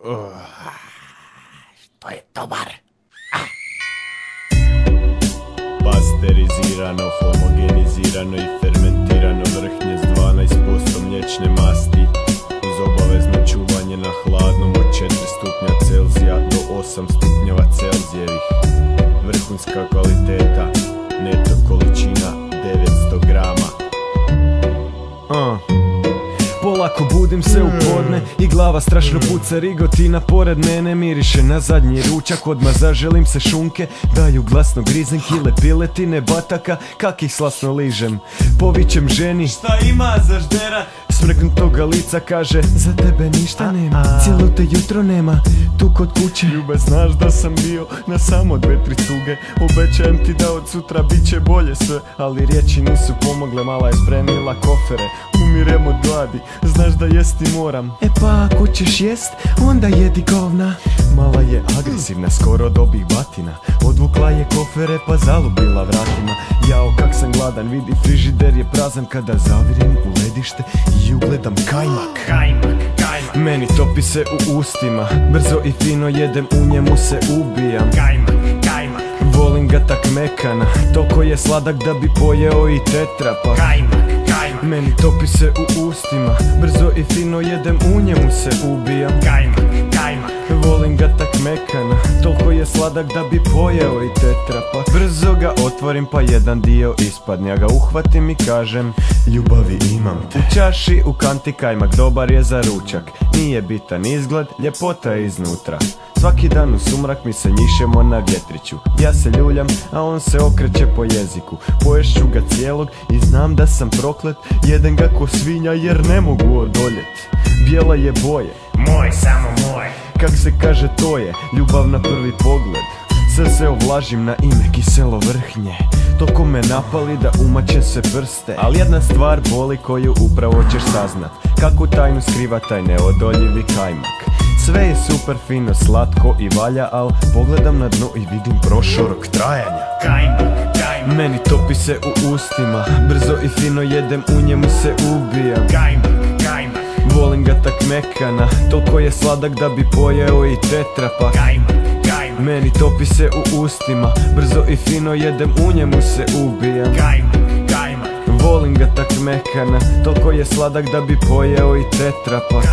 To je dobar. Pasterizirano, homogenizirano i fermentirano vrhnje s 12% mliječne masti uz obavezno čuvanje na hladnom od 4 stupnja Celzija do 8 stupnjeva Celzijevih. Vrhunska kvaliteta, neto količina 900 grama. Polako budim se u podne i glava strašno puca, rigotina pored mene miriše na zadnji ručak. Odmah zaželim se šunke, daju glasno grizem kile piletine, bataka, kak ih slasno ližem. Povićem ženi, šta ima za ždera? Smrknutoga lica kaže, za tebe ništa nema, cijelo te jutro nema, tu kod kuće. Ljube, znaš da sam bio na samo 2-3 cuge, obećajem ti da od sutra bit će bolje sve. Ali riječi nisu pomogle, mala je spremila kofere, umirem od gladi, znaš da jesti moram. E pa ako ćeš jest, onda jedi govna. Mala je agresivna, skoro dobih batina, odvukla je kofere pa zalubila vratima. Jao kak sam gladan, vidi frižider je prazan kada zavirim u ledište i ugledam kajmak. Meni topi se u ustima, brzo i fino jedem, u njemu se ubijam. Volim ga tak mekana, toliko je sladak da bi pojeo i tetrapak. Meni topi se u ustima, brzo i fino jedem, u njemu se ubijam. Volim ga tak mekana, toliko je sladak da bi pojeo i tetrapak. Brzo ga otvorim pa jedan dio ispadne, ja ga uhvatim i kažem, ljubavi imam te. U čaši u kanti kajmak, dobar je za ručak, nije bitan izgled, ljepota je iznutra. Svaki dan u sumrak mi se njišemo na vjetriću, ja se ljuljam, a on se okreće po jeziku. Poješću ga cijelog i znam da sam proklet, jedem ga ko svinja jer ne mogu odoljet. Bijela je boje, Moj, samo moj. kak se kaže to je ljubav na prvi pogled. Sve se ovlažim na ime kiselo vrhnje, toliko me napali da umačem se prste. Ali jedna stvar boli koju upravo ćeš saznat, kakvu tajnu skriva taj neodoljivi kajmak. Sve je super fino, slatko i valja, al pogledam na dno i vidim prošao rok trajanja. Meni topi se u ustima, brzo i fino jedem, u njemu se ubijam. Volim ga tak mekana, toliko je sladak da bi pojeo i tetrapak. Meni topi se u ustima, brzo i fino jedem, u njemu se ubijam. Volim ga tak mekana, toliko je sladak da bi pojeo i tetrapak.